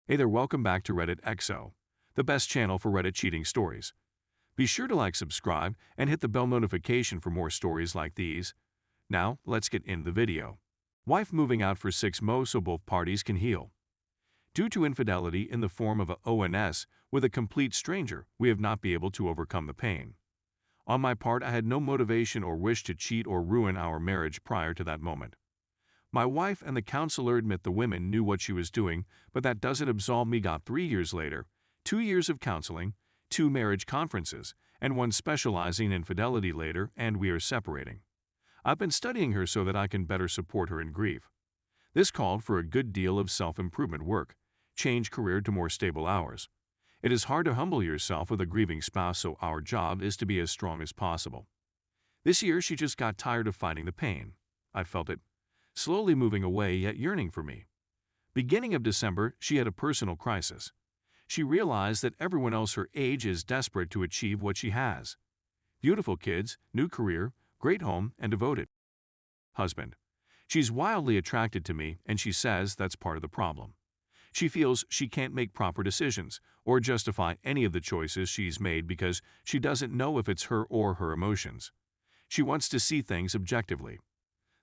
Hey there, welcome back to Reddit XO, the best channel for Reddit cheating stories. Be sure to like, subscribe, and hit the bell notification for more stories like these. Now, let's get into the video. Wife moving out for 6 mo so both parties can heal. Due to infidelity in the form of a ONS with a complete stranger, we have not been able to overcome the pain. On my part, I had no motivation or wish to cheat or ruin our marriage prior to that moment. My wife and the counselor admit the woman knew what she was doing, but that doesn't absolve me. Got 3 years later, 2 years of counseling, 2 marriage conferences, and 1 specializing in infidelity later, and we are separating. I've been studying her so that I can better support her in grief. This called for a good deal of self-improvement work, change career to more stable hours. It is hard to humble yourself with a grieving spouse, so our job is to be as strong as possible. This year, she just got tired of fighting the pain. I felt it, slowly moving away yet yearning for me. Beginning of December, she had a personal crisis. She realized that everyone else her age is desperate to achieve what she has. Beautiful kids, new career, great home, and devoted husband. She's wildly attracted to me, and she says that's part of the problem. She feels she can't make proper decisions or justify any of the choices she's made because she doesn't know if it's her or her emotions. She wants to see things objectively.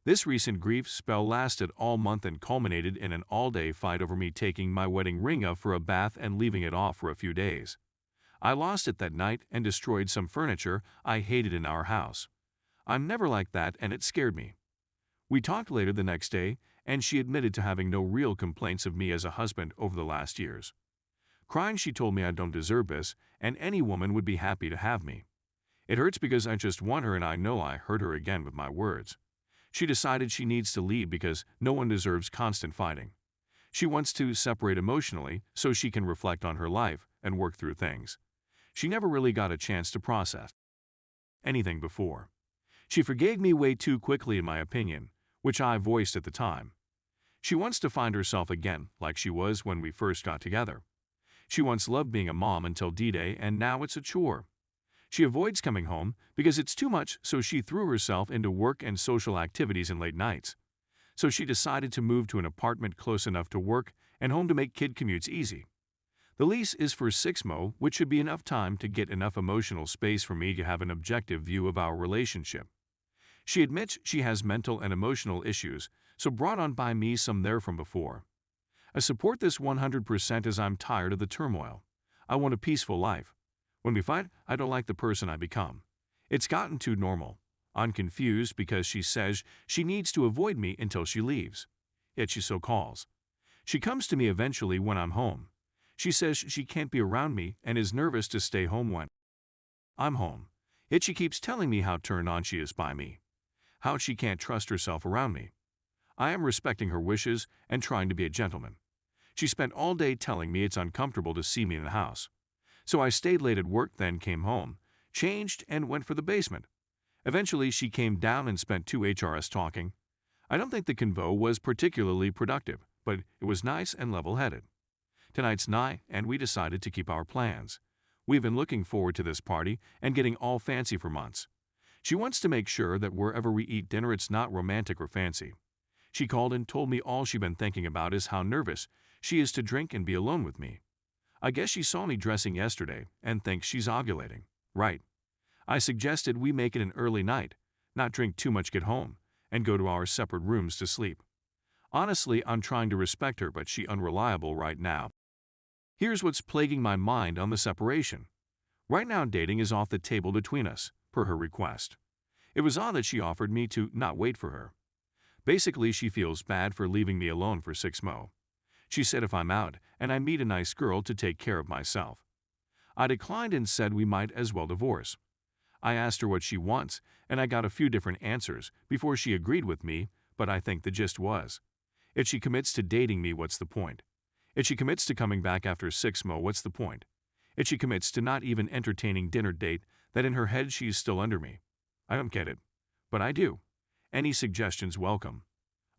This recent grief spell lasted all month and culminated in an all-day fight over me taking my wedding ring off for a bath and leaving it off for a few days. I lost it that night and destroyed some furniture I hated in our house. I'm never like that, and it scared me. We talked later the next day, and she admitted to having no real complaints of me as a husband over the last years. Crying, she told me I don't deserve this, and any woman would be happy to have me. It hurts because I just want her, and I know I hurt her again with my words. She decided she needs to leave because no one deserves constant fighting. She wants to separate emotionally so she can reflect on her life and work through things. She never really got a chance to process anything before. She forgave me way too quickly, in my opinion, which I voiced at the time. She wants to find herself again like she was when we first got together. She once loved being a mom until D-Day, and now it's a chore. She avoids coming home because it's too much, so she threw herself into work and social activities and late nights. So she decided to move to an apartment close enough to work and home to make kid commutes easy. The lease is for 6 mo, which should be enough time to get enough emotional space for me to have an objective view of our relationship. She admits she has mental and emotional issues, so brought on by me some there from before. I support this 100% as I'm tired of the turmoil. I want a peaceful life. When we fight, I don't like the person I become. It's gotten too normal. I'm confused because she says she needs to avoid me until she leaves. Yet she so calls. She comes to me eventually when I'm home. She says she can't be around me and is nervous to stay home when I'm home. Yet she keeps telling me how turned on she is by me. How she can't trust herself around me. I am respecting her wishes and trying to be a gentleman. She spent all day telling me it's uncomfortable to see me in the house. So I stayed late at work, then came home, changed, and went for the basement. Eventually, she came down and spent 2 HRs talking. I don't think the convo was particularly productive, but it was nice and level-headed. Tonight's night, and we decided to keep our plans. We've been looking forward to this party and getting all fancy for months. She wants to make sure that wherever we eat dinner, it's not romantic or fancy. She called and told me all she's been thinking about is how nervous she is to drink and be alone with me. I guess she saw me dressing yesterday and thinks she's ovulating. Right. I suggested we make it an early night, not drink too much, get home, and go to our separate rooms to sleep. Honestly, I'm trying to respect her, but she's unreliable right now. Here's what's plaguing my mind on the separation. Right now, dating is off the table between us, per her request. It was odd that she offered me to not wait for her. Basically, she feels bad for leaving me alone for 6 mo. She said if I'm out and I meet a nice girl to take care of myself. I declined and said we might as well divorce. I asked her what she wants, and I got a few different answers before she agreed with me, but I think the gist was, if she commits to dating me, what's the point? If she commits to coming back after 6 mo, what's the point? If she commits to not even entertaining dinner date, that in her head she's still under me. I don't get it, but I do. Any suggestions welcome.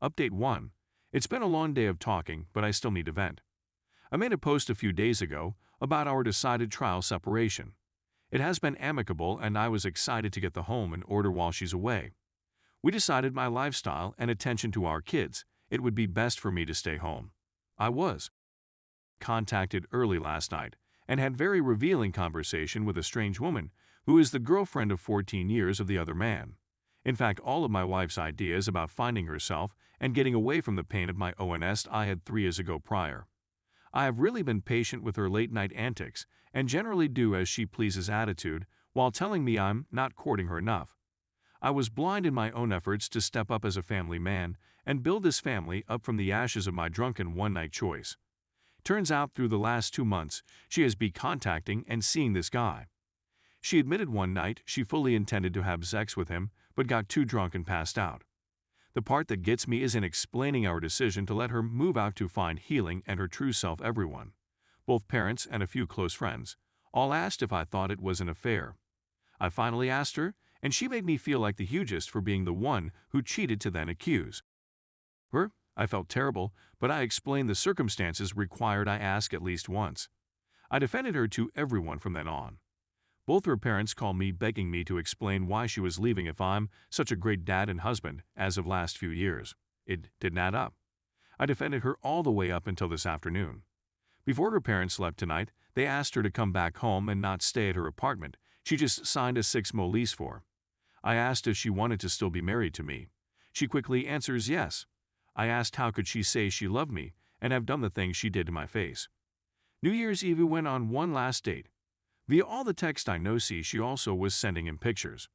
Update 1. It's been a long day of talking, but I still need to vent. I made a post a few days ago about our decided trial separation. It has been amicable, and I was excited to get the home in order while she's away. We decided my lifestyle and attention to our kids, it would be best for me to stay home. I was contacted early last night and had very revealing conversation with a strange woman who is the girlfriend of 14 years of the other man. In fact, all of my wife's ideas about finding herself and getting away from the pain of my ONS I had 3 years ago prior. I have really been patient with her late-night antics and generally do as she pleases attitude while telling me I'm not courting her enough. I was blind in my own efforts to step up as a family man and build this family up from the ashes of my drunken one-night choice. Turns out through the last 2 months, she has been contacting and seeing this guy. She admitted one night she fully intended to have sex with him but got too drunk and passed out. The part that gets me is in explaining our decision to let her move out to find healing and her true self. Everyone, both parents and a few close friends, all asked if I thought it was an affair. I finally asked her, and she made me feel like the hugest for being the one who cheated to then accuse her. I felt terrible, but I explained the circumstances required I ask at least once. I defended her to everyone from then on. Both her parents called me begging me to explain why she was leaving if I'm such a great dad and husband as of last few years. It didn't add up. I defended her all the way up until this afternoon. Before her parents left tonight, they asked her to come back home and not stay at her apartment she just signed a 6-month lease for. I asked if she wanted to still be married to me. She quickly answers yes. I asked how could she say she loved me and have done the things she did to my face. New Year's Eve we went on one last date. Via all the text I know she also was sending him pictures.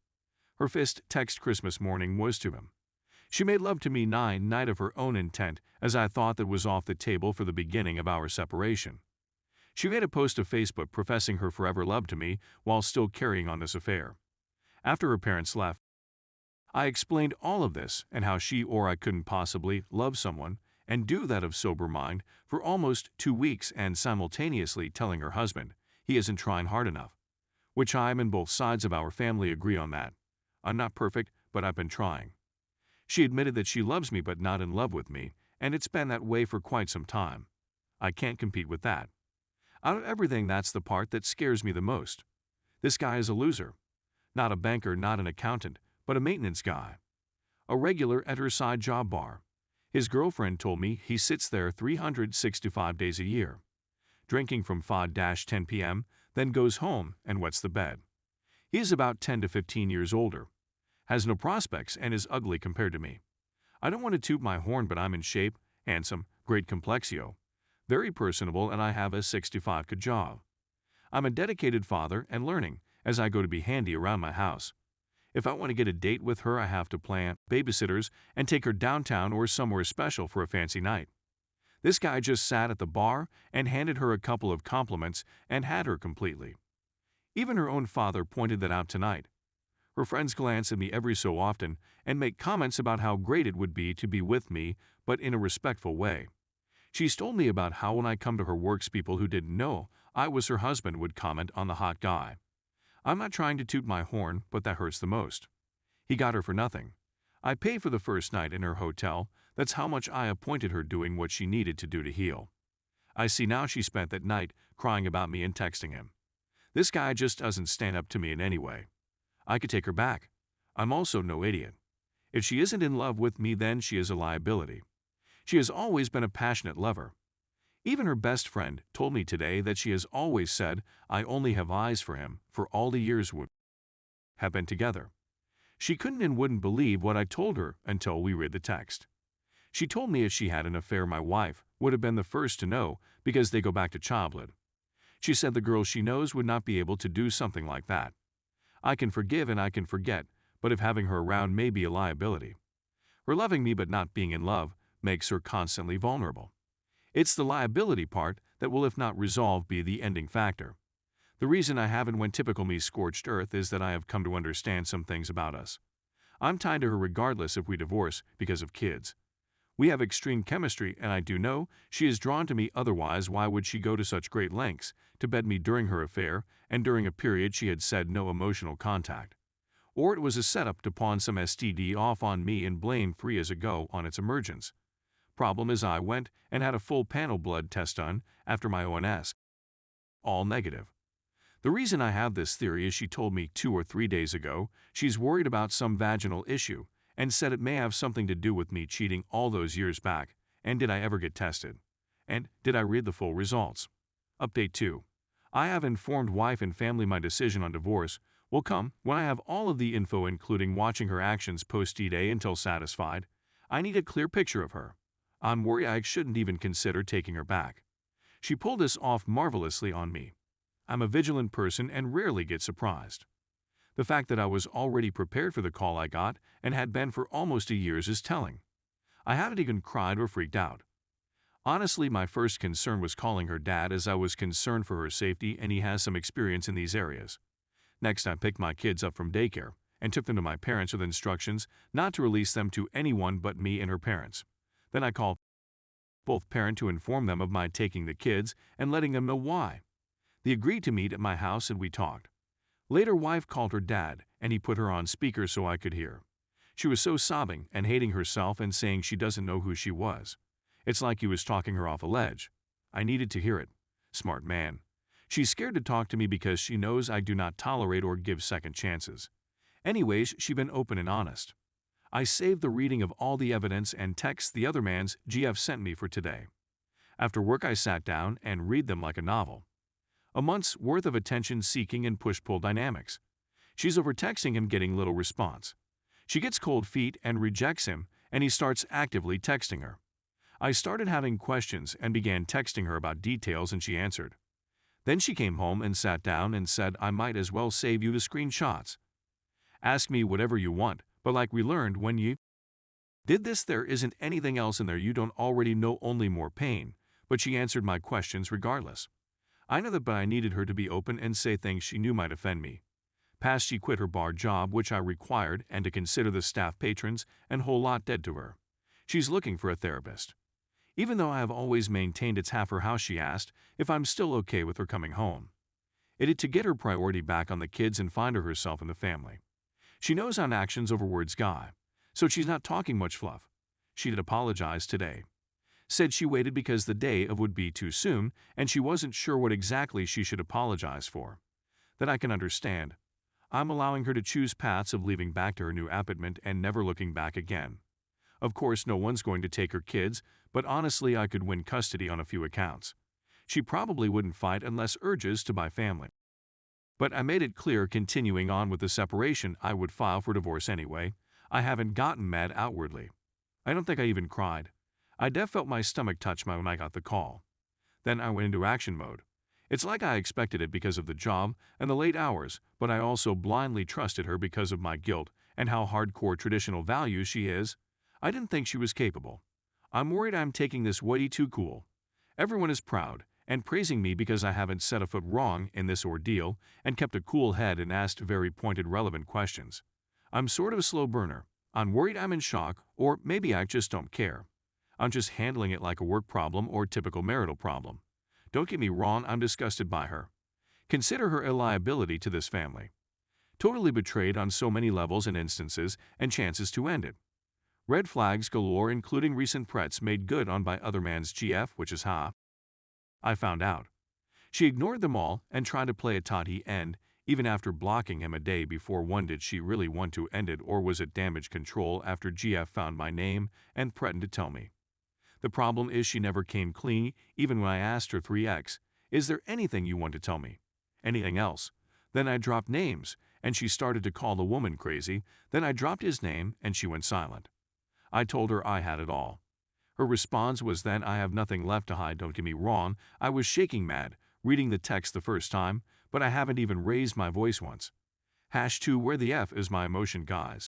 Her first text Christmas morning was to him. She made love to me night of her own intent as I thought that was off the table for the beginning of our separation. She made a post to Facebook professing her forever love to me while still carrying on this affair. After her parents left, I explained all of this and how she or I couldn't possibly love someone and do that of sober mind for almost 2 weeks and simultaneously telling her husband he isn't trying hard enough, which I and both sides of our family agree on that. I'm not perfect, but I've been trying. She admitted that she loves me but not in love with me, and it's been that way for quite some time. I can't compete with that. Out of everything, that's the part that scares me the most. This guy is a loser. Not a banker, not an accountant, but a maintenance guy. A regular at her side job bar. His girlfriend told me he sits there 365 days a year, drinking from 5-10 p.m., then goes home and wets the bed. He is about 10 to 15 years older, has no prospects, and is ugly compared to me. I don't want to toot my horn, but I'm in shape, handsome, great complexio, very personable, and I have a 65K job. I'm a dedicated father and learning as I go to be handy around my house. If I want to get a date with her, I have to plan babysitters and take her downtown or somewhere special for a fancy night. This guy just sat at the bar and handed her a couple of compliments and had her completely. Even her own father pointed that out tonight. Her friends glance at me every so often and make comments about how great it would be to be with me, but in a respectful way. She's told me about how when I come to her works, people who didn't know I was her husband would comment on the hot guy. I'm not trying to toot my horn, but that hurts the most. He got her for nothing. I pay for the first night in her hotel. That's how much I appointed her doing what she needed to do to heal. I see now she spent that night crying about me and texting him. This guy just doesn't stand up to me in any way. I could take her back. I'm also no idiot. If she isn't in love with me, then she is a liability. She has always been a passionate lover. Even her best friend told me today that she has always said I only have eyes for him for all the years we have been together. She couldn't and wouldn't believe what I told her until we read the text. She told me if she had an affair, my wife would have been the first to know because they go back to childhood. She said the girl she knows would not be able to do something like that. I can forgive and I can forget, but if having her around may be a liability. Her loving me but not being in love makes her constantly vulnerable. It's the liability part that will, if not resolved, be the ending factor. The reason I haven't went typical me scorched earth is that I have come to understand some things about us. I'm tied to her regardless if we divorce because of kids. We have extreme chemistry, and I do know she is drawn to me, otherwise why would she go to such great lengths to bed me during her affair and during a period she had said no emotional contact? Or it was a setup to pawn some STD off on me and blame 3 years ago on its emergence. Problem is I went and had a full panel blood test done after my ONS. All negative. The reason I have this theory is she told me 2 or 3 days ago she's worried about some vaginal issue and said it may have something to do with me cheating all those years back, and did I ever get tested? And did I read the full results? Update 2. I have informed wife and family my decision on divorce will come when I have all of the info, including watching her actions post-D-Day until satisfied. I need a clear picture of her. I'm worried I shouldn't even consider taking her back. She pulled this off marvelously on me. I'm a vigilant person and rarely get surprised. The fact that I was already prepared for the call I got and had been for almost a year is telling. I haven't even cried or freaked out. Honestly, my first concern was calling her dad, as I was concerned for her safety and he has some experience in these areas. Next, I picked my kids up from daycare and took them to my parents with instructions not to release them to anyone but me and her parents. Then I called both parents to inform them of my taking the kids and letting them know why. They agreed to meet at my house and we talked. Later, wife called her dad and he put her on speaker so I could hear. She was so sobbing and hating herself and saying she doesn't know who she was. It's like he was talking her off a ledge. I needed to hear it. Smart man. She's scared to talk to me because she knows I do not tolerate or give second chances. Anyways, she's been open and honest. I saved the reading of all the evidence and texts the other man's GF sent me for today. After work, I sat down and read them like a novel. A month's worth of attention-seeking and push-pull dynamics. She's over texting him, getting little response. She gets cold feet and rejects him, and he starts actively texting her. I started having questions and began texting her about details, and she answered. Then she came home and sat down and said I might as well save you the screenshots. Ask me whatever you want, but like we learned when you did this, there isn't anything else in there you don't already know, only more pain. But she answered my questions regardless. I know that, but I needed her to be open and say things she knew might offend me. Past, she quit her bar job, which I required, and to consider the staff patrons and whole lot dead to her. She's looking for a therapist. Even though I have always maintained it's half her house, she asked if I'm still okay with her coming home. It is to get her priority back on the kids and find her herself in the family. She knows I'm actions over words guy, so she's not talking much fluff. She did apologize today. Said she waited because the day of would be too soon and she wasn't sure what exactly she should apologize for. That I can understand. I'm allowing her to choose paths of leaving back to her new apartment and never looking back again. Of course, no one's going to take her kids, but honestly, I could win custody on a few accounts. She probably wouldn't fight unless urges to buy family. But I made it clear, continuing on with the separation, I would file for divorce anyway. I haven't gotten mad outwardly. I don't think I even cried. I felt my stomach touch when I got the call. Then I went into action mode. It's like I expected it because of the job and the late hours, but I also blindly trusted her because of my guilt and how hardcore traditional values she is. I didn't think she was capable. I'm worried I'm taking this way too cool. Everyone is proud and praising me because I haven't set a foot wrong in this ordeal and kept a cool head and asked very pointed, relevant questions. I'm sort of a slow burner. I'm worried I'm in shock, or maybe I just don't care. I'm just handling it like a work problem or typical marital problem. Don't get me wrong, I'm disgusted by her. Consider her a liability to this family. Totally betrayed on so many levels and instances and chances to end it. Red flags galore, including recent threats made good on by other man's GF, which is how I found out. She ignored them all and tried to play a totty end, even after blocking him a day before. One, did she really want to end it, or was it damage control after GF found my name and threatened to tell me? The problem is she never came clean, even when I asked her 3x, is there anything you want to tell me? Anything else? Then I dropped names, and she started to call the woman crazy. Then I dropped his name, and she went silent. I told her I had it all. Her response was, then I have nothing left to hide. Don't get me wrong, I was shaking mad, reading the text the first time, but I haven't even raised my voice once. #2 Where the F is my emotion, guys?